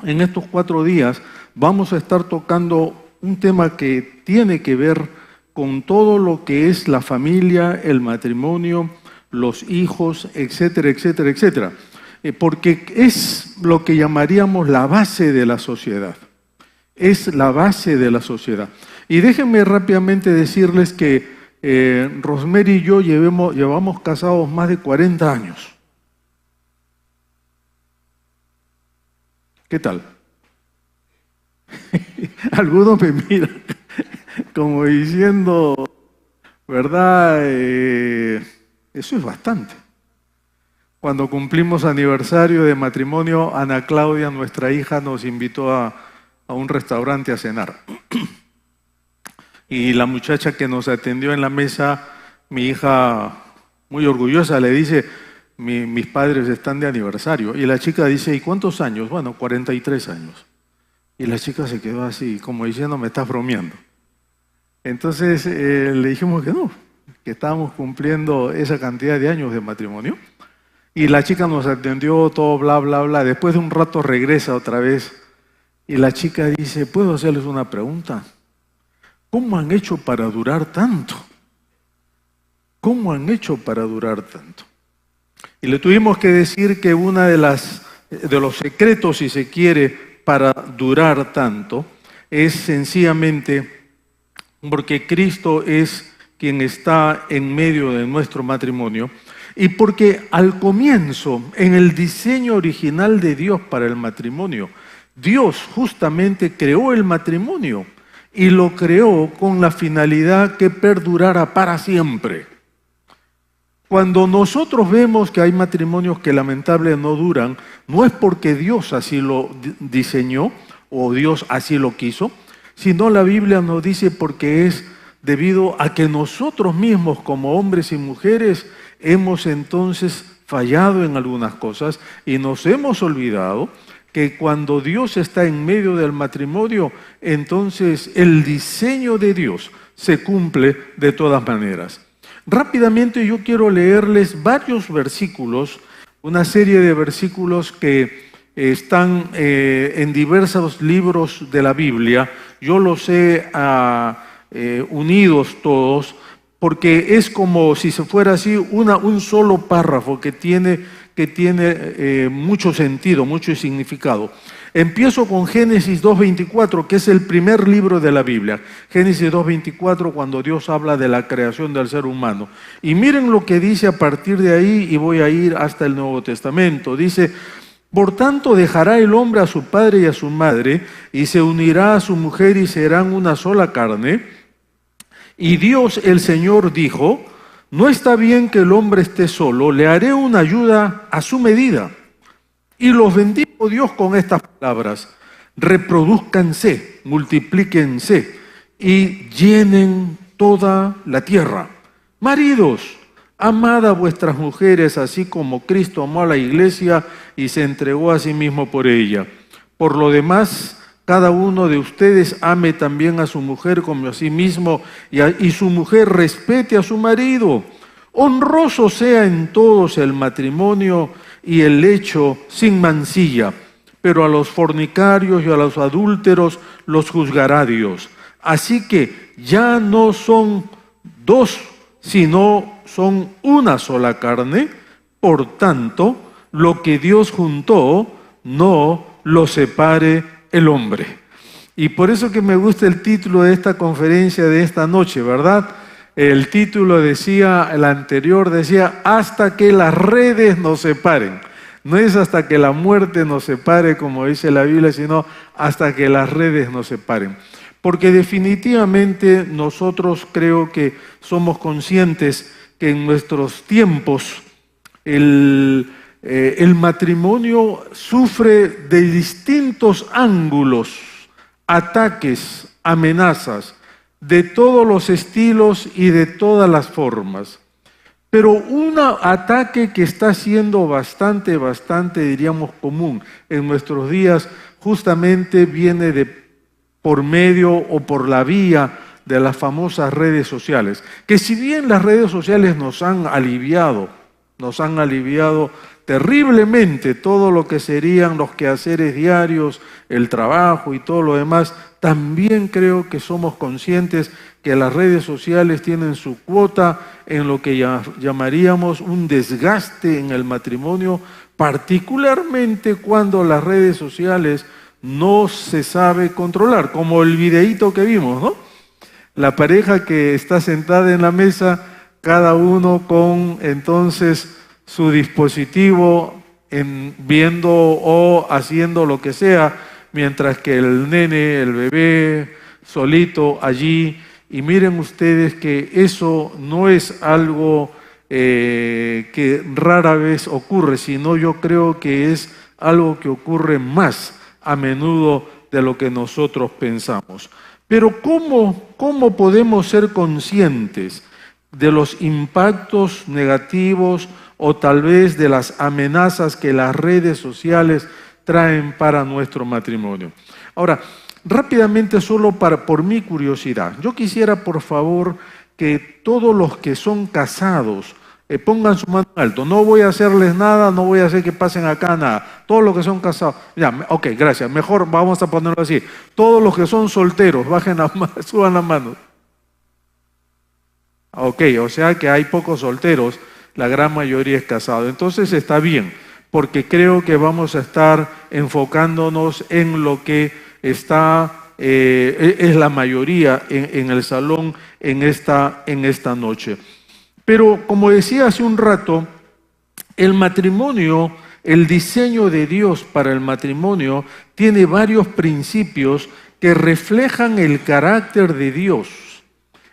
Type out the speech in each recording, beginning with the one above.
en estos 4 días vamos a estar tocando un tema que tiene que ver con todo lo que es la familia, el matrimonio, los hijos, etcétera, etcétera, etcétera. Porque es lo que llamaríamos la base de la sociedad. Es la base de la sociedad. Y déjenme rápidamente decirles que Rosemary y yo llevamos casados más de 40 años. ¿Qué tal? Algunos me miran como diciendo, ¿verdad? Eso es bastante. Cuando cumplimos aniversario de matrimonio, Ana Claudia, nuestra hija, nos invitó a un restaurante a cenar. Y la muchacha que nos atendió en la mesa, mi hija, muy orgullosa, le dice, mis padres están de aniversario. Y la chica dice, ¿y cuántos años? Bueno, 43 años. Y la chica se quedó así, como diciendo, me estás bromeando. Entonces le dijimos que no, que estábamos cumpliendo esa cantidad de años de matrimonio. Y la chica nos atendió, todo bla, bla, bla. Después de un rato regresa otra vez. Y la chica dice, ¿puedo hacerles una pregunta? ¿Cómo han hecho para durar tanto? ¿Cómo han hecho para durar tanto? Y le tuvimos que decir que una de los secretos, si se quiere, para durar tanto, es sencillamente porque Cristo es quien está en medio de nuestro matrimonio y porque al comienzo, en el diseño original de Dios para el matrimonio, Dios justamente creó el matrimonio y lo creó con la finalidad que perdurara para siempre. Cuando nosotros vemos que hay matrimonios que lamentablemente no duran, no es porque Dios así lo diseñó o Dios así lo quiso, sino la Biblia nos dice porque es debido a que nosotros mismos como hombres y mujeres hemos entonces fallado en algunas cosas y nos hemos olvidado que cuando Dios está en medio del matrimonio, entonces el diseño de Dios se cumple de todas maneras. Rápidamente yo quiero leerles varios versículos, una serie de versículos que están en diversos libros de la Biblia. Yo los he unidos todos porque es como si se fuera así un solo párrafo que tiene mucho sentido, mucho significado. Empiezo con Génesis 2:24, que es el primer libro de la Biblia. Génesis 2:24, cuando Dios habla de la creación del ser humano. Y miren lo que dice a partir de ahí, y voy a ir hasta el Nuevo Testamento. Dice, por tanto dejará el hombre a su padre y a su madre, y se unirá a su mujer y serán una sola carne. Y Dios el Señor dijo, no está bien que el hombre esté solo, le haré una ayuda a su medida. Y los bendijo Dios con estas palabras, reprodúzcanse, multiplíquense y llenen toda la tierra. Maridos, amad a vuestras mujeres así como Cristo amó a la iglesia y se entregó a sí mismo por ella. Por lo demás, cada uno de ustedes ame también a su mujer como a sí mismo y su mujer respete a su marido. Honroso sea en todos el matrimonio y el lecho sin mancilla, pero a los fornicarios y a los adúlteros los juzgará Dios. Así que ya no son dos, sino son una sola carne. Por tanto, lo que Dios juntó, no lo separe el hombre. Y por eso que me gusta el título de esta conferencia de esta noche, ¿verdad? El título decía, el anterior decía, hasta que las redes nos separen. No es hasta que la muerte nos separe, como dice la Biblia, sino hasta que las redes nos separen. Porque definitivamente nosotros creo que somos conscientes que en nuestros tiempos el matrimonio sufre de distintos ángulos, ataques, amenazas, de todos los estilos y de todas las formas. Pero un ataque que está siendo bastante, diríamos, común en nuestros días, justamente viene por medio o por la vía de las famosas redes sociales. Que si bien las redes sociales nos han aliviado terriblemente todo lo que serían los quehaceres diarios, el trabajo y todo lo demás, también creo que somos conscientes que las redes sociales tienen su cuota en lo que llamaríamos un desgaste en el matrimonio, particularmente cuando las redes sociales no se sabe controlar, como el videíto que vimos, ¿no? La pareja que está sentada en la mesa, cada uno con entonces su dispositivo viendo o haciendo lo que sea, mientras que el nene, el bebé, solito allí. Y miren ustedes que eso no es algo que rara vez ocurre, sino yo creo que es algo que ocurre más a menudo de lo que nosotros pensamos. Pero ¿cómo podemos ser conscientes de los impactos negativos o tal vez de las amenazas que las redes sociales traen para nuestro matrimonio? Ahora, rápidamente, solo por mi curiosidad, yo quisiera por favor que todos los que son casados pongan su mano en alto. No voy a hacerles nada, no voy a hacer que pasen acá nada. Todos los que son casados, ya, ok, gracias, mejor vamos a ponerlo así. Todos los que son solteros, bajen la mano, suban la mano. Ok, o sea que hay pocos solteros, la gran mayoría es casado. Entonces está bien, porque creo que vamos a estar enfocándonos en lo que está, es la mayoría en el salón en esta noche. Pero como decía hace un rato, el matrimonio, el diseño de Dios para el matrimonio tiene varios principios que reflejan el carácter de Dios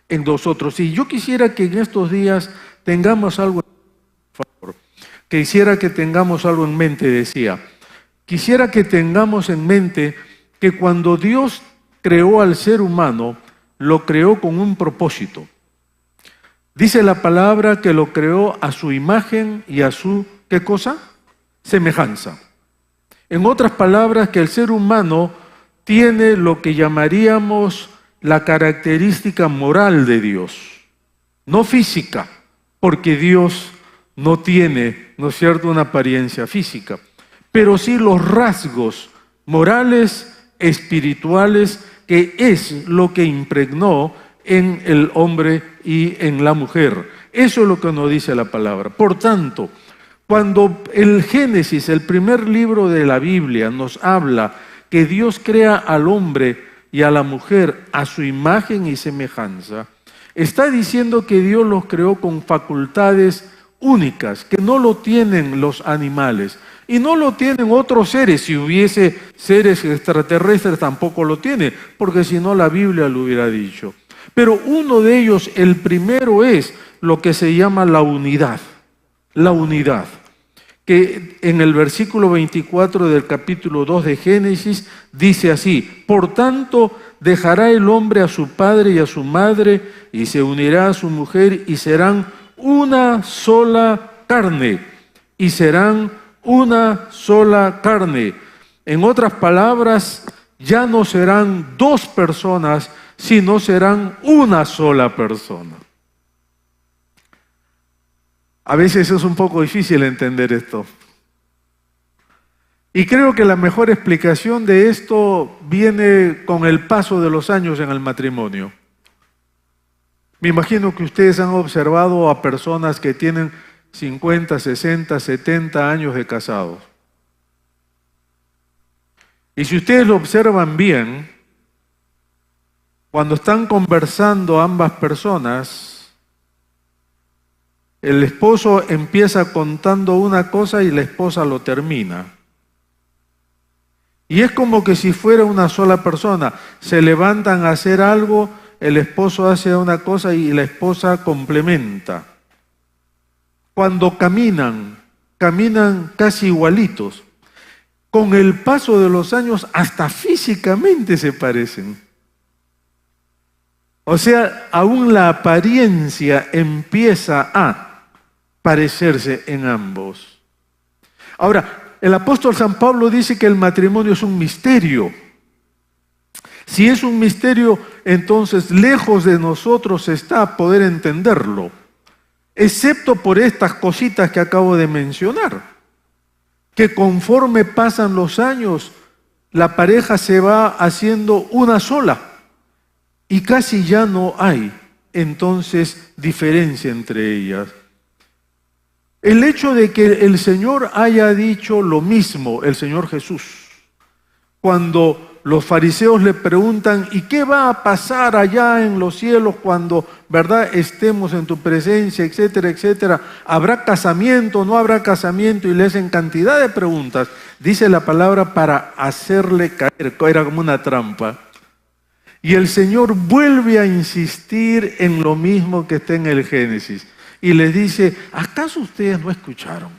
en nosotros. Y yo quisiera que en estos días tengamos algo, por favor, quisiera que tengamos algo en mente, decía. Quisiera que tengamos en mente que cuando Dios creó al ser humano, lo creó con un propósito. Dice la palabra que lo creó a su imagen y a su, ¿qué cosa? Semejanza. En otras palabras, que el ser humano tiene lo que llamaríamos la característica moral de Dios, no física, porque Dios no tiene, ¿no es cierto?, una apariencia física, pero sí los rasgos morales, espirituales, que es lo que impregnó en el hombre y en la mujer. Eso es lo que nos dice la palabra. Por tanto, cuando el Génesis, el primer libro de la Biblia, nos habla que Dios crea al hombre y a la mujer a su imagen y semejanza, está diciendo que Dios los creó con facultades únicas, que no lo tienen los animales y no lo tienen otros seres. Si hubiese seres extraterrestres tampoco lo tiene, porque si no la Biblia lo hubiera dicho. Pero uno de ellos, el primero, es lo que se llama la unidad. La unidad. Que en el versículo 24 del capítulo 2 de Génesis dice así: por tanto, dejará el hombre a su padre y a su madre, y se unirá a su mujer, y serán una sola carne. Y serán una sola carne. En otras palabras, ya no serán dos personas, sino serán una sola persona. A veces es un poco difícil entender esto. Y creo que la mejor explicación de esto viene con el paso de los años en el matrimonio. Me imagino que ustedes han observado a personas que tienen 50, 60, 70 años de casados. Y si ustedes lo observan bien, cuando están conversando ambas personas, el esposo empieza contando una cosa y la esposa lo termina. Y es como que si fuera una sola persona. Se levantan a hacer algo, el esposo hace una cosa y la esposa complementa. Cuando caminan casi igualitos. Con el paso de los años, hasta físicamente se parecen. O sea, aún la apariencia empieza a parecerse en ambos. Ahora, el apóstol San Pablo dice que el matrimonio es un misterio. Si es un misterio, entonces lejos de nosotros está poder entenderlo, excepto por estas cositas que acabo de mencionar. que conforme pasan los años, la pareja se va haciendo una sola y casi ya no hay entonces diferencia entre ellas. El hecho de que el Señor haya dicho lo mismo, el Señor Jesús, cuando los fariseos le preguntan, ¿y qué va a pasar allá en los cielos cuando, verdad, estemos en tu presencia, etcétera, etcétera? ¿Habrá casamiento, no habrá casamiento? Y le hacen cantidad de preguntas. Dice la palabra para hacerle caer, era como una trampa. Y el Señor vuelve a insistir en lo mismo que está en el Génesis. Y les dice, ¿acaso ustedes no escucharon?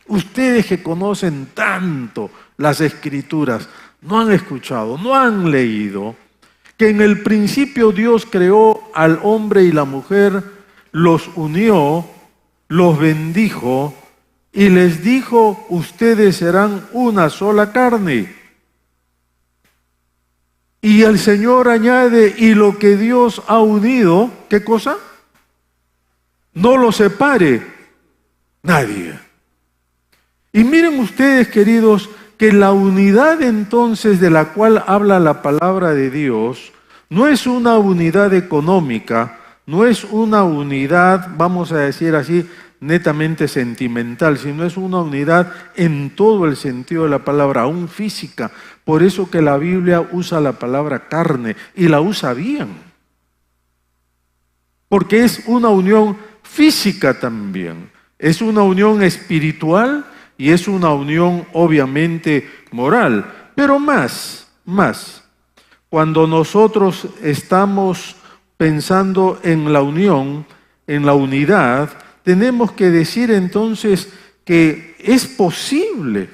Ustedes que conocen tanto las Escrituras, no han escuchado, no han leído que en el principio Dios creó al hombre y la mujer, los unió, los bendijo y les dijo, ustedes serán una sola carne. Y el Señor añade, y lo que Dios ha unido, ¿qué cosa? No lo separe nadie. Y miren ustedes, queridos, que la unidad entonces de la cual habla la palabra de Dios no es una unidad económica, no es una unidad, vamos a decir así, netamente sentimental, sino es una unidad en todo el sentido de la palabra, aún física. Por eso que la Biblia usa la palabra carne y la usa bien, porque es una unión física también, es una unión espiritual y es una unión obviamente moral, pero más, cuando nosotros estamos pensando en la unión, en la unidad, tenemos que decir entonces que es posible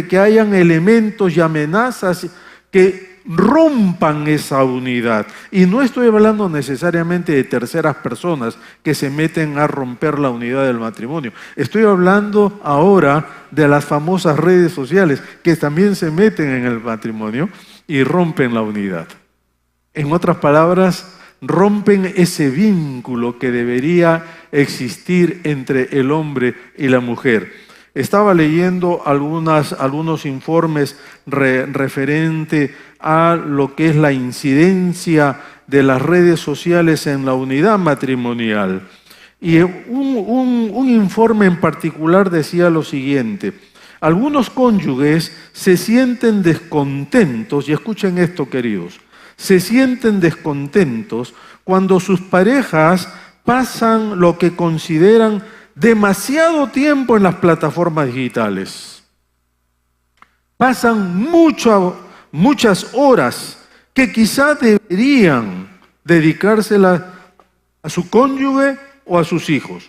que hayan elementos y amenazas que rompan esa unidad. Y no estoy hablando necesariamente de terceras personas que se meten a romper la unidad del matrimonio. Estoy hablando ahora de las famosas redes sociales que también se meten en el matrimonio y rompen la unidad. En otras palabras, rompen ese vínculo que debería existir entre el hombre y la mujer. Estaba leyendo algunos informes referente a lo que es la incidencia de las redes sociales en la unidad matrimonial. Y un informe en particular decía lo siguiente: algunos cónyuges se sienten descontentos, y escuchen esto, queridos, se sienten descontentos cuando sus parejas pasan lo que consideran demasiado tiempo en las plataformas digitales. Pasan muchas horas que quizás deberían dedicárselas a su cónyuge o a sus hijos.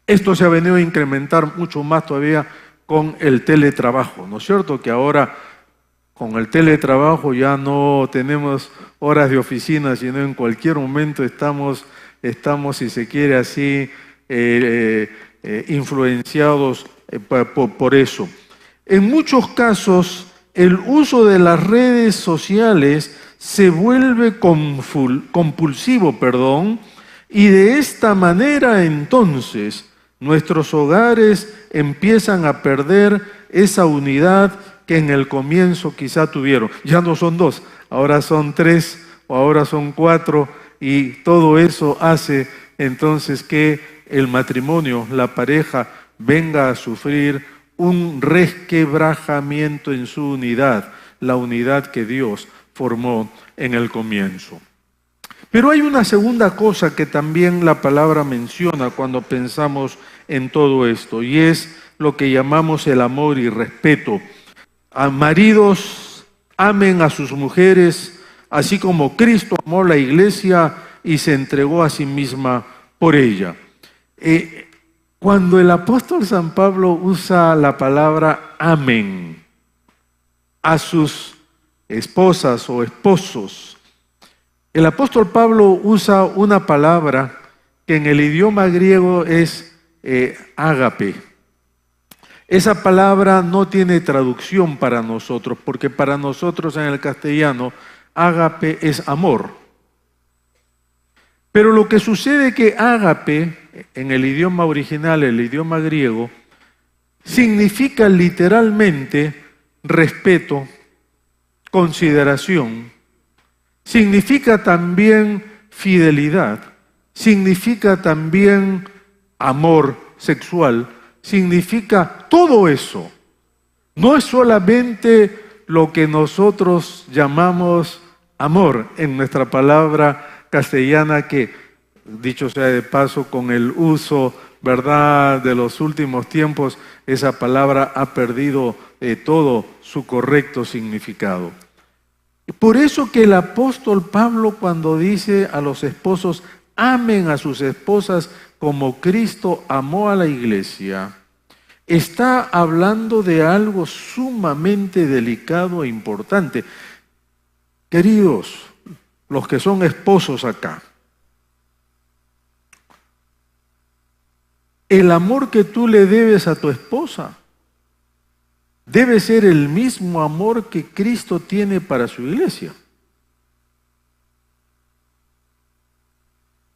Esto se ha venido a incrementar mucho más todavía con el teletrabajo, ¿no es cierto? Que ahora con el teletrabajo ya no tenemos horas de oficina, sino en cualquier momento estamos, si se quiere así, influenciados por eso. En muchos casos, el uso de las redes sociales se vuelve compulsivo, y de esta manera entonces nuestros hogares empiezan a perder esa unidad que en el comienzo quizá tuvieron. Ya no son dos, ahora son tres o ahora son cuatro, y todo eso hace entonces que el matrimonio, la pareja, venga a sufrir un resquebrajamiento en su unidad, la unidad que Dios formó en el comienzo. Pero hay una segunda cosa que también la palabra menciona cuando pensamos en todo esto, y es lo que llamamos el amor y respeto. A maridos, amen a sus mujeres, así como Cristo amó la iglesia y se entregó a sí misma por ella. Cuando el apóstol San Pablo usa la palabra amen a sus esposas o esposos, el apóstol Pablo usa una palabra que en el idioma griego es ágape. Esa palabra no tiene traducción para nosotros, porque para nosotros en el castellano ágape es amor. Pero lo que sucede es que ágape, en el idioma original, el idioma griego, significa literalmente respeto, consideración, significa también fidelidad, significa también amor sexual, significa todo eso. No es solamente lo que nosotros llamamos amor en nuestra palabra castellana, que, dicho sea de paso, con el uso, ¿verdad?, de los últimos tiempos, esa palabra ha perdido todo su correcto significado. Por eso que el apóstol Pablo, cuando dice a los esposos, amen a sus esposas como Cristo amó a la iglesia, está hablando de algo sumamente delicado e importante. Queridos, los que son esposos acá, el amor que tú le debes a tu esposa debe ser el mismo amor que Cristo tiene para su iglesia.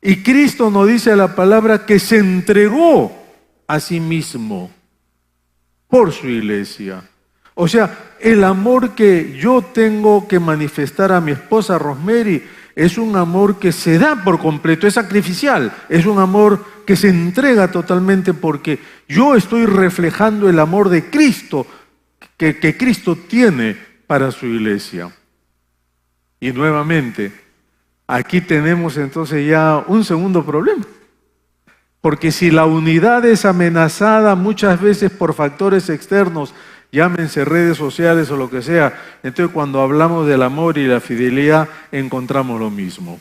Y Cristo nos dice la palabra que se entregó a sí mismo por su iglesia. O sea, el amor que yo tengo que manifestar a mi esposa Rosemary es un amor que se da por completo, es sacrificial, es un amor que se entrega totalmente porque yo estoy reflejando el amor de Cristo que Cristo tiene para su iglesia. Y nuevamente, aquí tenemos entonces ya un segundo problema. Porque si la unidad es amenazada muchas veces por factores externos, llámense redes sociales o lo que sea, entonces cuando hablamos del amor y la fidelidad encontramos lo mismo.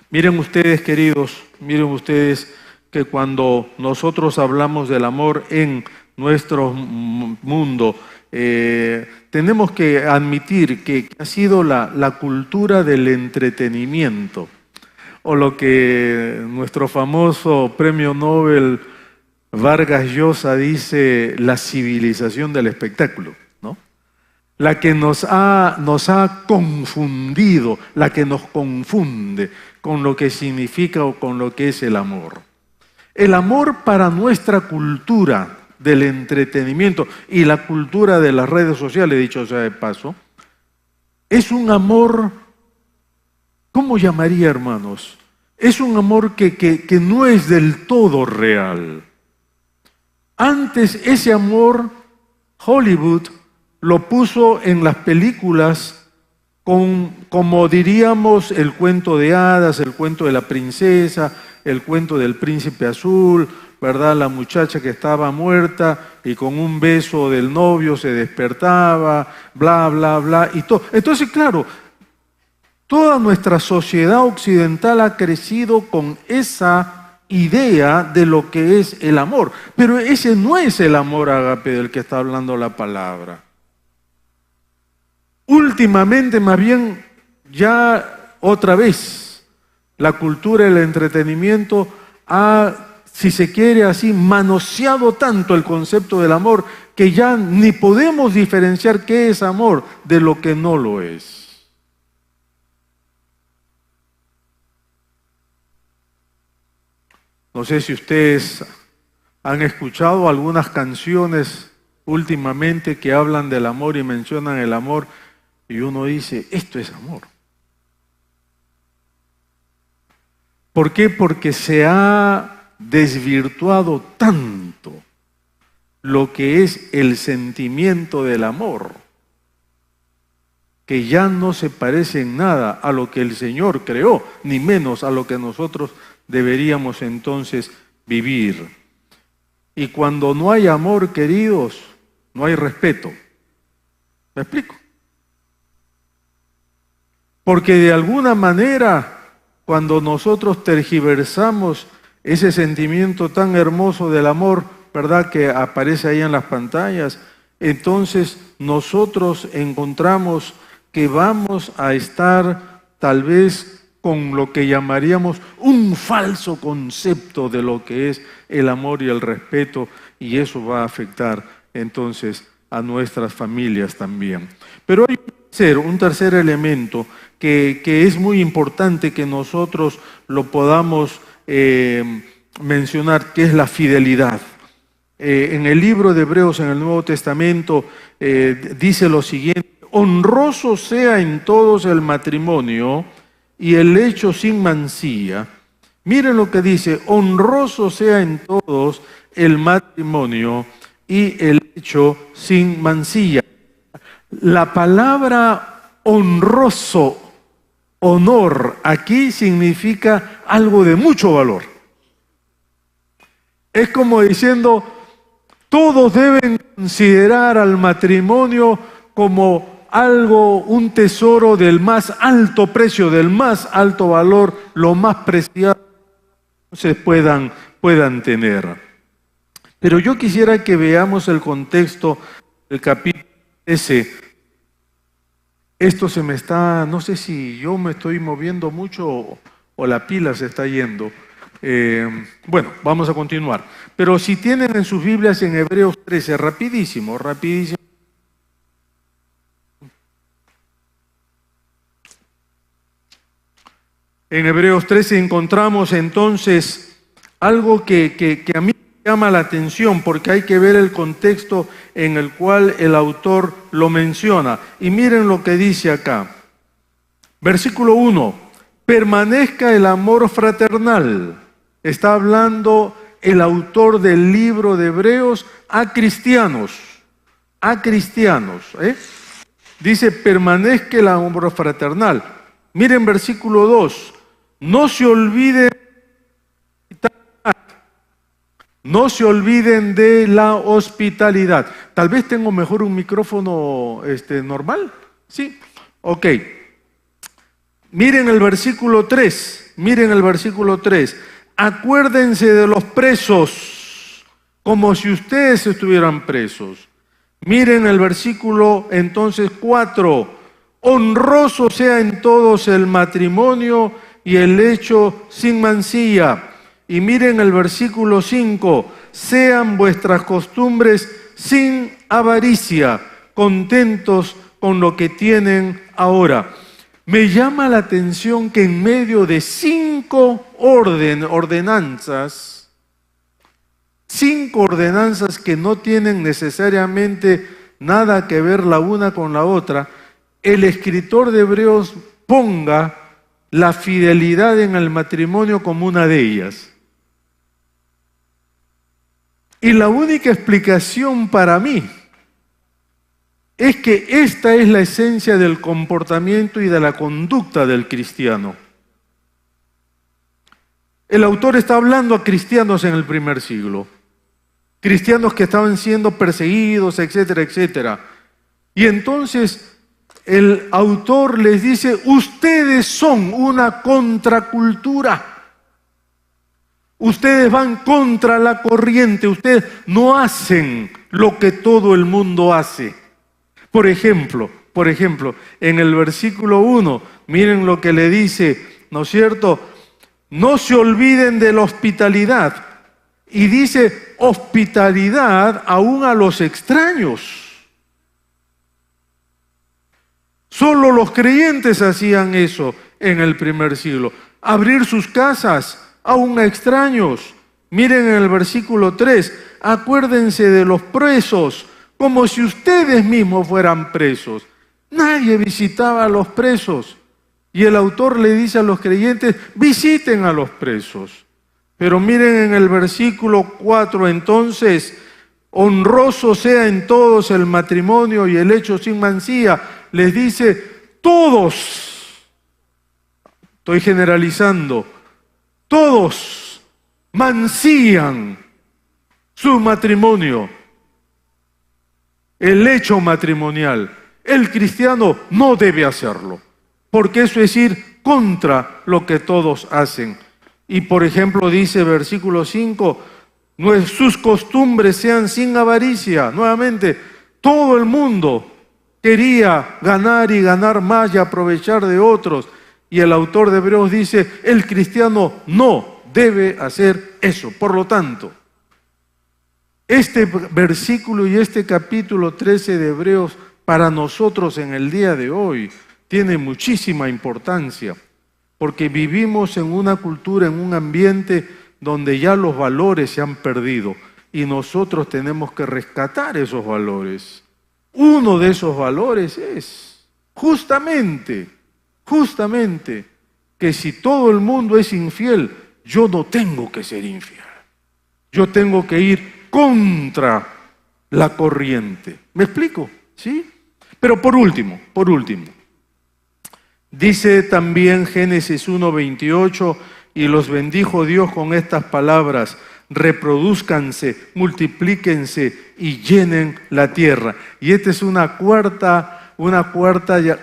Miren ustedes, queridos, miren ustedes que cuando nosotros hablamos del amor en nuestro mundo, tenemos que admitir que ha sido la cultura del entretenimiento, o lo que nuestro famoso premio Nobel Vargas Llosa dice, la civilización del espectáculo, ¿no? La que nos ha confundido, la que nos confunde con lo que significa o con lo que es el amor. El amor para nuestra cultura del entretenimiento y la cultura de las redes sociales, dicho sea de paso, es un amor, ¿cómo llamaría, hermanos? Es un amor que no es del todo real. Antes ese amor, Hollywood lo puso en las películas como diríamos el cuento de hadas, el cuento de la princesa, el cuento del príncipe azul, ¿verdad? La muchacha que estaba muerta y con un beso del novio se despertaba, bla, bla, bla, y todo. Entonces, claro, toda nuestra sociedad occidental ha crecido con esa idea de lo que es el amor. Pero ese no es el amor ágape del que está hablando la palabra. Últimamente, más bien, ya otra vez, la cultura del entretenimiento ha, si se quiere así, manoseado tanto el concepto del amor que ya ni podemos diferenciar qué es amor de lo que no lo es. No sé si ustedes han escuchado algunas canciones últimamente que hablan del amor y mencionan el amor y uno dice, esto es amor. ¿Por qué? Porque se ha desvirtuado tanto lo que es el sentimiento del amor, que ya no se parece en nada a lo que el Señor creó, ni menos a lo que nosotros deberíamos entonces vivir. Y cuando no hay amor, queridos, no hay respeto. ¿Me explico? Porque de alguna manera, cuando nosotros tergiversamos ese sentimiento tan hermoso del amor, ¿verdad?, que aparece ahí en las pantallas, entonces nosotros encontramos que vamos a estar tal vez con lo que llamaríamos un falso concepto de lo que es el amor y el respeto, y eso va a afectar entonces a nuestras familias también. Pero hay un tercer elemento que es muy importante que nosotros lo podamos mencionar, que es la fidelidad. en el libro de Hebreos, en el Nuevo Testamento, dice lo siguiente: honroso sea en todos el matrimonio y el hecho sin mancilla. Miren lo que dice: honroso sea en todos el matrimonio y el hecho sin mancilla. La palabra honroso, honor, aquí significa algo de mucho valor. Es como diciendo, todos deben considerar al matrimonio como algo, un tesoro del más alto precio, del más alto valor, lo más preciado que se puedan tener. Pero yo quisiera que veamos el contexto del capítulo 13. Esto se me está, no sé si yo me estoy moviendo mucho o la pila se está yendo. Bueno, vamos a continuar. Pero si tienen en sus Biblias en Hebreos 13, rapidísimo. En Hebreos 13 encontramos entonces algo que a mí me llama la atención, porque hay que ver el contexto en el cual el autor lo menciona. Y miren lo que dice acá. Versículo 1. Permanezca el amor fraternal. Está hablando el autor del libro de Hebreos a cristianos. Dice, permanezca el amor fraternal. Miren versículo 2. No se olviden de la hospitalidad. Tal vez tengo mejor un micrófono normal. ¿Sí? Ok. Miren el versículo 3. Acuérdense de los presos, como si ustedes estuvieran presos. Miren el versículo entonces 4. Honroso sea en todos el matrimonio y el hecho sin mancilla. Y miren el versículo 5. Sean vuestras costumbres sin avaricia, contentos con lo que tienen ahora. Me llama la atención que en medio de 5 ordenanzas, 5 ordenanzas que no tienen necesariamente nada que ver la una con la otra, el escritor de Hebreos ponga la fidelidad en el matrimonio como una de ellas. Y la única explicación para mí es que esta es la esencia del comportamiento y de la conducta del cristiano. El autor está hablando a cristianos en el primer siglo, cristianos que estaban siendo perseguidos, etcétera, etcétera. Y entonces el autor les dice, ustedes son una contracultura. Ustedes van contra la corriente, ustedes no hacen lo que todo el mundo hace. Por ejemplo, en el versículo 1, miren lo que le dice, ¿no es cierto? No se olviden de la hospitalidad. Y dice hospitalidad aún a los extraños. Solo los creyentes hacían eso en el primer siglo. Abrir sus casas aún a extraños. Miren en el versículo 3, acuérdense de los presos, como si ustedes mismos fueran presos. Nadie visitaba a los presos. Y el autor le dice a los creyentes, visiten a los presos. Pero miren en el versículo 4, entonces, honroso sea en todos el matrimonio y el hecho sin mancilla. Les dice, todos, estoy generalizando, todos mancillan su matrimonio, el hecho matrimonial. El cristiano no debe hacerlo, porque eso es ir contra lo que todos hacen. Y por ejemplo dice versículo 5, sus costumbres sean sin avaricia. Nuevamente, todo el mundo quería ganar y ganar más y aprovechar de otros. Y el autor de Hebreos dice, el cristiano no debe hacer eso. Por lo tanto, este versículo y este capítulo 13 de Hebreos para nosotros en el día de hoy tiene muchísima importancia, porque vivimos en una cultura, en un ambiente donde ya los valores se han perdido. y nosotros tenemos que rescatar esos valores. Uno de esos valores es justamente, que si todo el mundo es infiel, yo no tengo que ser infiel. Yo tengo que ir contra la corriente. ¿Me explico? ¿Sí? Pero por último, dice también Génesis 1:28, y los bendijo Dios con estas palabras: reproduzcanse, multiplíquense y llenen la tierra. Y esta es una cuarta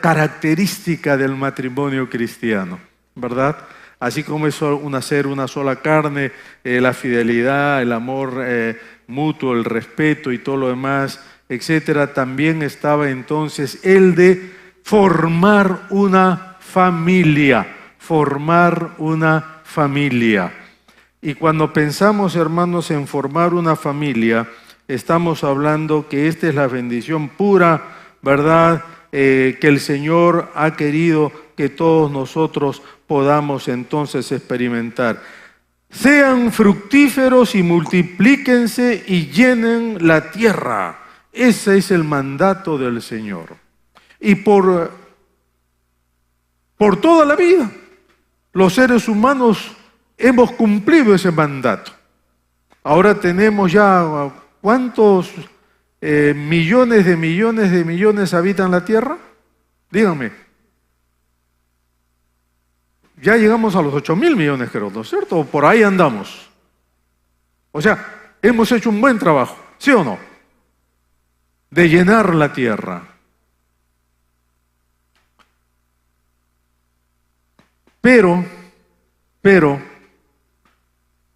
característica del matrimonio cristiano, ¿verdad? Así como es ser una sola carne, la fidelidad, el amor mutuo, el respeto y todo lo demás, etcétera, también estaba entonces el de formar una familia. Y cuando pensamos, hermanos, en formar una familia, estamos hablando que esta es la bendición pura, ¿verdad? Que el Señor ha querido que todos nosotros podamos entonces experimentar. Sean fructíferos y multiplíquense y llenen la tierra. Ese es el mandato del Señor. Y por toda la vida, los seres humanos hemos cumplido ese mandato. Ahora tenemos ya, ¿cuántos millones de millones habitan la tierra? Díganme. Ya llegamos a los 8.000 millones, creo, ¿no es cierto? O por ahí andamos. O sea, hemos hecho un buen trabajo, ¿sí o no? De llenar la tierra. Pero,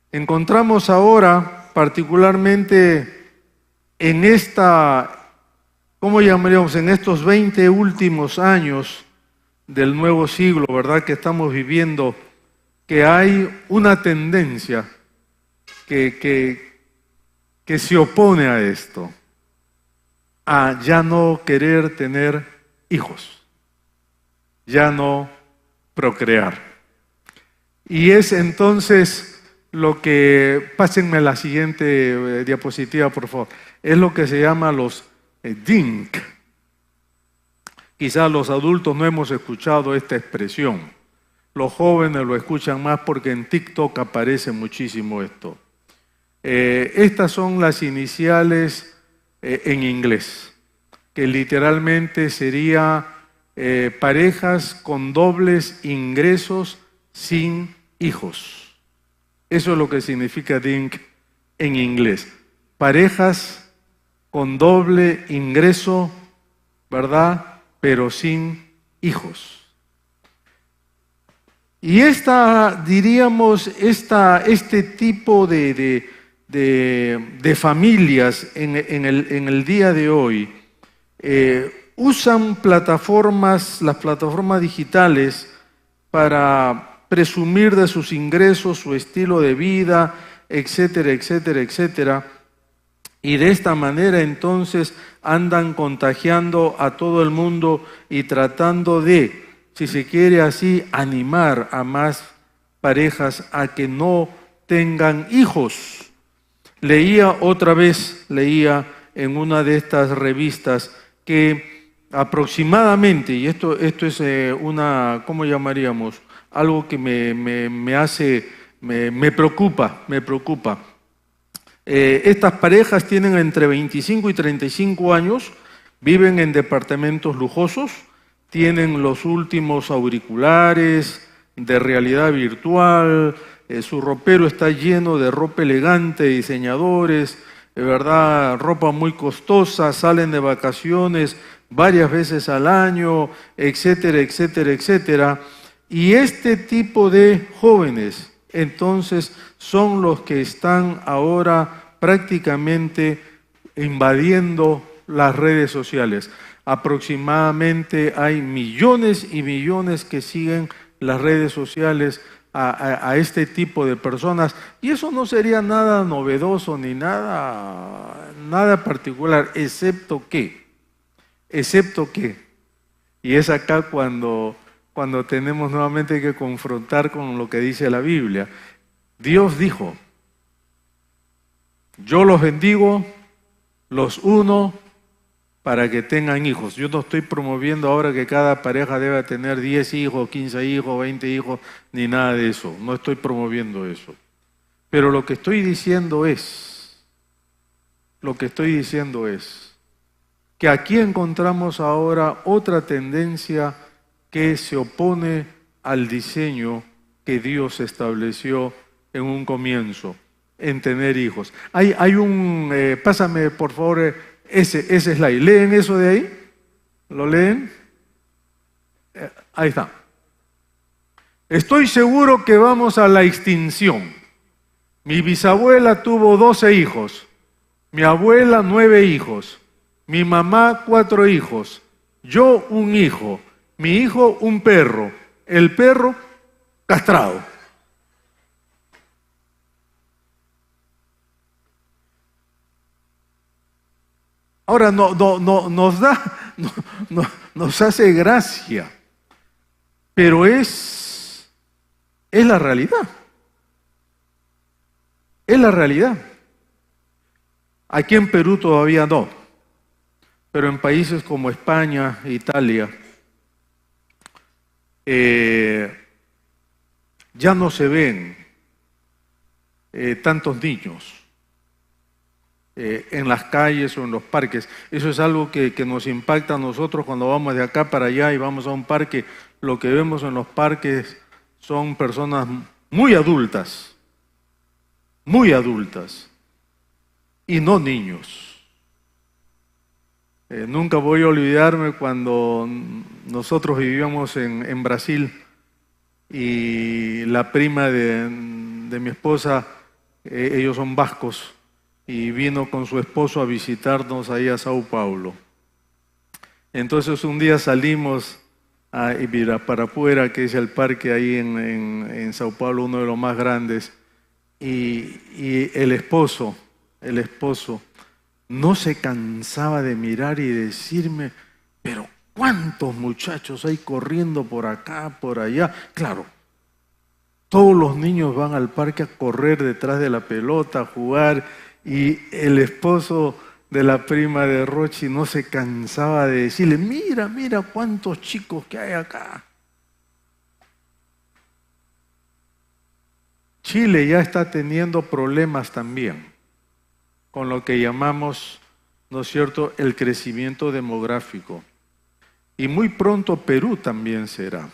encontramos ahora, particularmente en ¿cómo llamaríamos? En estos 20 últimos años del nuevo siglo, ¿verdad?, que estamos viviendo, que hay una tendencia que se opone a esto, a ya no querer tener hijos, ya no procrear. Y es entonces lo que, pásenme la siguiente diapositiva, por favor, es lo que se llama los DINK. Quizás los adultos no hemos escuchado esta expresión. Los jóvenes lo escuchan más porque en TikTok aparece muchísimo esto. Estas son las iniciales en inglés, que literalmente sería parejas con dobles ingresos sin hijos. Eso es lo que significa DINK en inglés. Parejas con doble ingreso, ¿verdad?, pero sin hijos. Y este tipo de familias en el día de hoy usan las plataformas digitales para presumir de sus ingresos, su estilo de vida, etcétera, etcétera, etcétera. Y de esta manera entonces andan contagiando a todo el mundo y tratando de, si se quiere así, animar a más parejas a que no tengan hijos. Leía en una de estas revistas que aproximadamente, y esto es ¿cómo llamaríamos? Algo que me preocupa. Estas parejas tienen entre 25 y 35 años, viven en departamentos lujosos, tienen los últimos auriculares de realidad virtual, su ropero está lleno de ropa elegante, diseñadores, de verdad, ropa muy costosa, salen de vacaciones varias veces al año, etcétera, etcétera, etcétera. Y este tipo de jóvenes, entonces, son los que están ahora prácticamente invadiendo las redes sociales. Aproximadamente hay millones y millones que siguen las redes sociales a este tipo de personas, y eso no sería nada novedoso ni nada particular, excepto que, y es acá cuando tenemos nuevamente que confrontar con lo que dice la Biblia. Dios dijo, Yo los bendigo, los uno para que tengan hijos. Yo no estoy promoviendo ahora que cada pareja deba tener 10 hijos, 15 hijos, 20 hijos, ni nada de eso. No estoy promoviendo eso. Pero lo que estoy diciendo es que aquí encontramos ahora otra tendencia que se opone al diseño que Dios estableció en un comienzo, en tener hijos. Hay un, pásame por favor ese slide. ¿Leen eso de ahí? ¿Lo leen? Ahí está. Estoy seguro que vamos a la extinción. Mi bisabuela tuvo 12 hijos, mi abuela 9 hijos, mi mamá 4 hijos, yo un hijo, mi hijo un perro, el perro castrado. Ahora nos hace gracia, pero es la realidad. Es la realidad. Aquí en Perú todavía no, pero en países como España, Italia, ya no se ven tantos niños en las calles o en los parques. Eso es algo que nos impacta a nosotros cuando vamos de acá para allá y vamos a un parque. Lo que vemos en los parques son personas muy adultas y no niños. Nunca voy a olvidarme cuando nosotros vivíamos en Brasil y la prima de mi esposa, ellos son vascos, y vino con su esposo a visitarnos ahí a Sao Paulo. Entonces un día salimos a Ibirapuera, que es el parque ahí en Sao Paulo, uno de los más grandes, y el esposo no se cansaba de mirar y decirme, pero ¿cuántos muchachos hay corriendo por acá, por allá? Claro, todos los niños van al parque a correr detrás de la pelota, a jugar, y el esposo de la prima de Rochi no se cansaba de decirle, mira, mira cuántos chicos que hay acá. Chile ya está teniendo problemas también con lo que llamamos, ¿no es cierto?, el crecimiento demográfico. Y muy pronto Perú también será.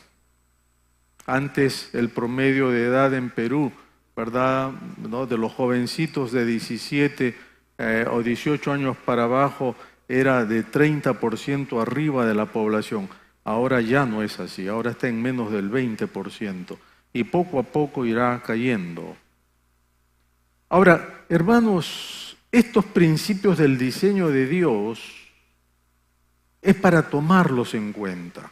Antes el promedio de edad en Perú, ¿verdad?, ¿no?, de los jovencitos de 17 o 18 años para abajo era de 30% arriba de la población. Ahora ya no es así, ahora está en menos del 20%. Y poco a poco irá cayendo. Ahora, hermanos, estos principios del diseño de Dios es para tomarlos en cuenta.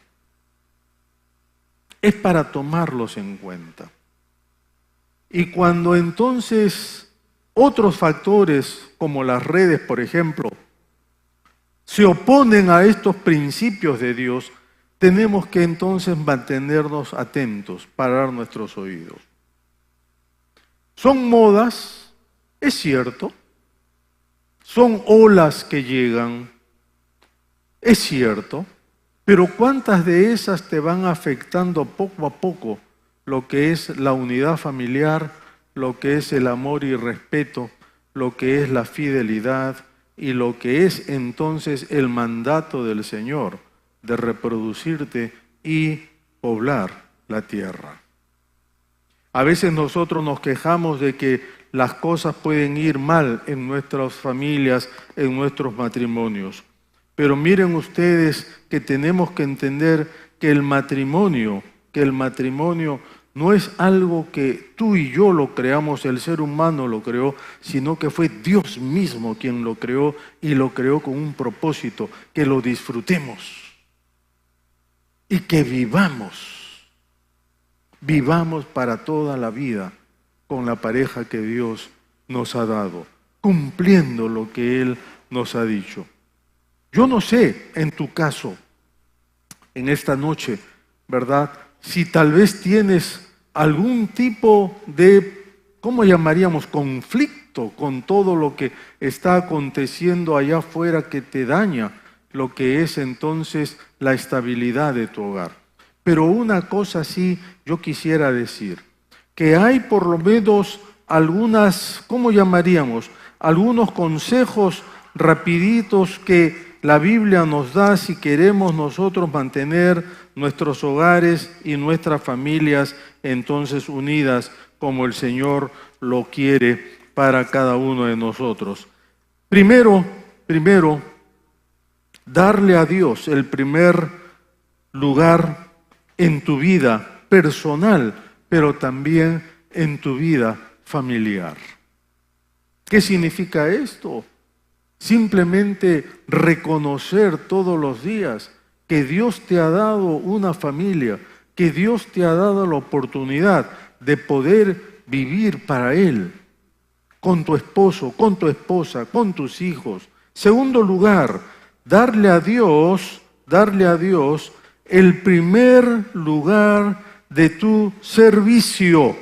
Es para tomarlos en cuenta. Y cuando entonces otros factores, como las redes, por ejemplo, se oponen a estos principios de Dios, tenemos que entonces mantenernos atentos, parar nuestros oídos. Son modas, es cierto, son olas que llegan, es cierto, pero ¿cuántas de esas te van afectando poco a poco lo que es la unidad familiar, lo que es el amor y respeto, lo que es la fidelidad y lo que es entonces el mandato del Señor de reproducirte y poblar la tierra? A veces nosotros nos quejamos de que las cosas pueden ir mal en nuestras familias, en nuestros matrimonios. Pero miren ustedes que tenemos que entender que el matrimonio no es algo que tú y yo lo creamos, el ser humano lo creó, sino que fue Dios mismo quien lo creó y lo creó con un propósito, que lo disfrutemos. Y que vivamos para toda la vida con la pareja que Dios nos ha dado, cumpliendo lo que Él nos ha dicho. Yo no sé, en tu caso, en esta noche, ¿verdad?, si tal vez tienes algún tipo de ¿cómo llamaríamos? Conflicto con todo lo que está aconteciendo allá afuera que te daña lo que es entonces la estabilidad de tu hogar. Pero una cosa sí yo quisiera decir, que hay por lo menos algunas, ¿cómo llamaríamos? Algunos consejos rapiditos que la Biblia nos da si queremos nosotros mantener nuestros hogares y nuestras familias entonces unidas como el Señor lo quiere para cada uno de nosotros. Primero, darle a Dios el primer lugar en tu vida personal, pero también en tu vida familiar. ¿Qué significa esto? Simplemente reconocer todos los días que Dios te ha dado una familia, que Dios te ha dado la oportunidad de poder vivir para Él, con tu esposo, con tu esposa, con tus hijos. Segundo lugar, darle a Dios el primer lugar de tu servicio.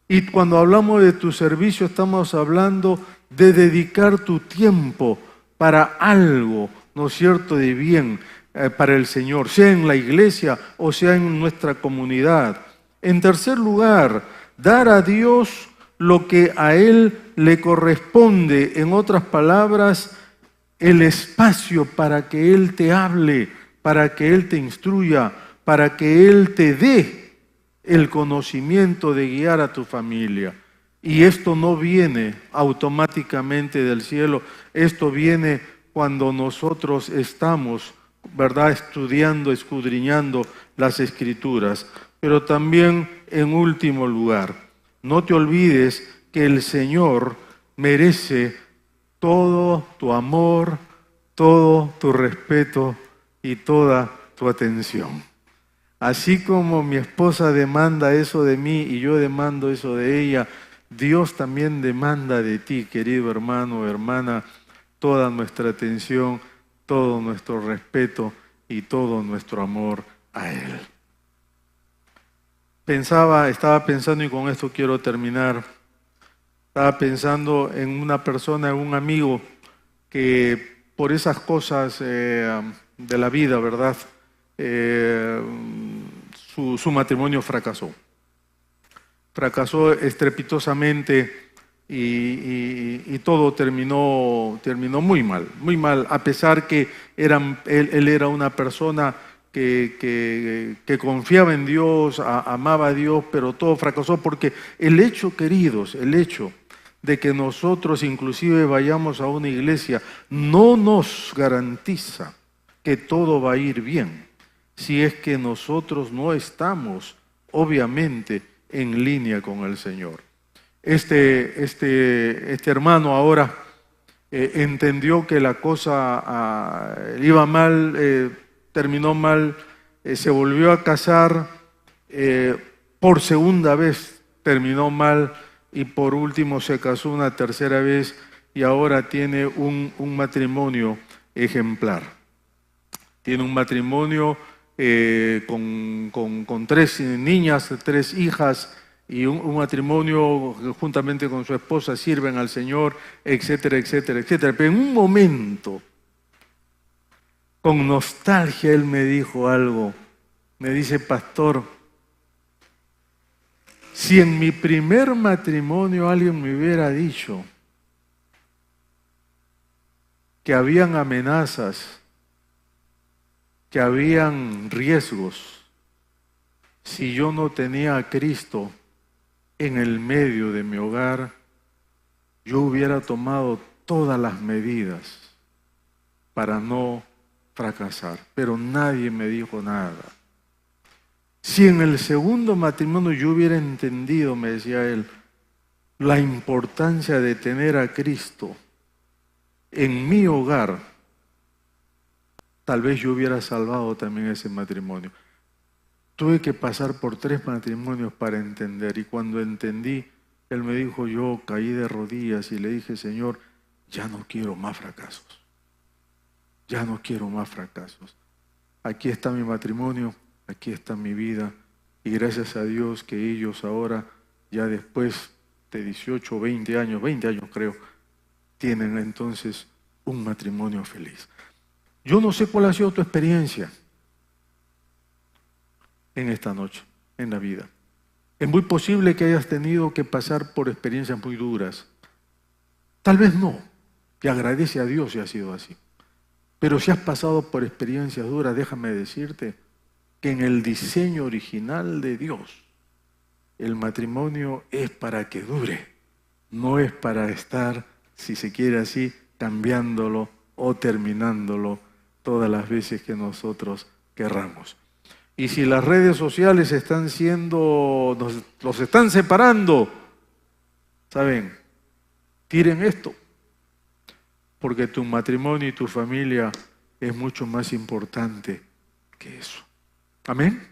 Y cuando hablamos de tu servicio estamos hablando de dedicar tu tiempo para algo, ¿no es cierto?, de bien para el Señor, sea en la iglesia o sea en nuestra comunidad. En tercer lugar, dar a Dios lo que a Él le corresponde, en otras palabras, el espacio para que Él te hable, para que Él te instruya, para que Él te dé el conocimiento de guiar a tu familia. Y esto no viene automáticamente del cielo, esto viene cuando nosotros estamos, ¿verdad?, estudiando, escudriñando las Escrituras. Pero también, en último lugar, no te olvides que el Señor merece todo tu amor, todo tu respeto y toda tu atención. Así como mi esposa demanda eso de mí y yo demando eso de ella, Dios también demanda de ti, querido hermano o hermana, toda nuestra atención, todo nuestro respeto y todo nuestro amor a Él. Estaba pensando, y con esto quiero terminar, estaba pensando en una persona, en un amigo, que por esas cosas de la vida, ¿verdad?, su matrimonio fracasó. Fracasó estrepitosamente y todo terminó muy mal, a pesar que él era una persona que confiaba en Dios, amaba a Dios, pero todo fracasó porque el hecho, queridos, el hecho de que nosotros inclusive vayamos a una iglesia no nos garantiza que todo va a ir bien, si es que nosotros no estamos, obviamente, en línea con el Señor. Este hermano ahora entendió que la cosa iba mal, terminó mal, se volvió a casar, por segunda vez terminó mal y por último se casó una tercera vez y ahora tiene un matrimonio ejemplar. Tiene un matrimonio con 3 niñas, 3 hijas y un matrimonio que juntamente con su esposa sirven al Señor, etcétera, etcétera, etcétera. Pero en un momento, con nostalgia, él me dijo algo. Me dice: pastor, si en mi primer matrimonio alguien me hubiera dicho que habían amenazas, que habían riesgos, si yo no tenía a Cristo en el medio de mi hogar, yo hubiera tomado todas las medidas para no fracasar, pero nadie me dijo nada. Si en el segundo matrimonio yo hubiera entendido, me decía él, la importancia de tener a Cristo en mi hogar, tal vez yo hubiera salvado también ese matrimonio. Tuve que pasar por 3 matrimonios para entender, y cuando entendí, él me dijo, yo caí de rodillas y le dije: Señor, ya no quiero más fracasos. Ya no quiero más fracasos. Aquí está mi matrimonio, aquí está mi vida, y gracias a Dios que ellos ahora, ya después de 18 o 20 años creo, tienen entonces un matrimonio feliz. Yo no sé cuál ha sido tu experiencia en esta noche, en la vida. Es muy posible que hayas tenido que pasar por experiencias muy duras. Tal vez no, y agradece a Dios si ha sido así. Pero si has pasado por experiencias duras, déjame decirte que en el diseño original de Dios, el matrimonio es para que dure, no es para estar, si se quiere así, cambiándolo o terminándolo todas las veces que nosotros querramos. Y si las redes sociales los están separando, ¿saben? Tiren esto, porque tu matrimonio y tu familia es mucho más importante que eso. Amén.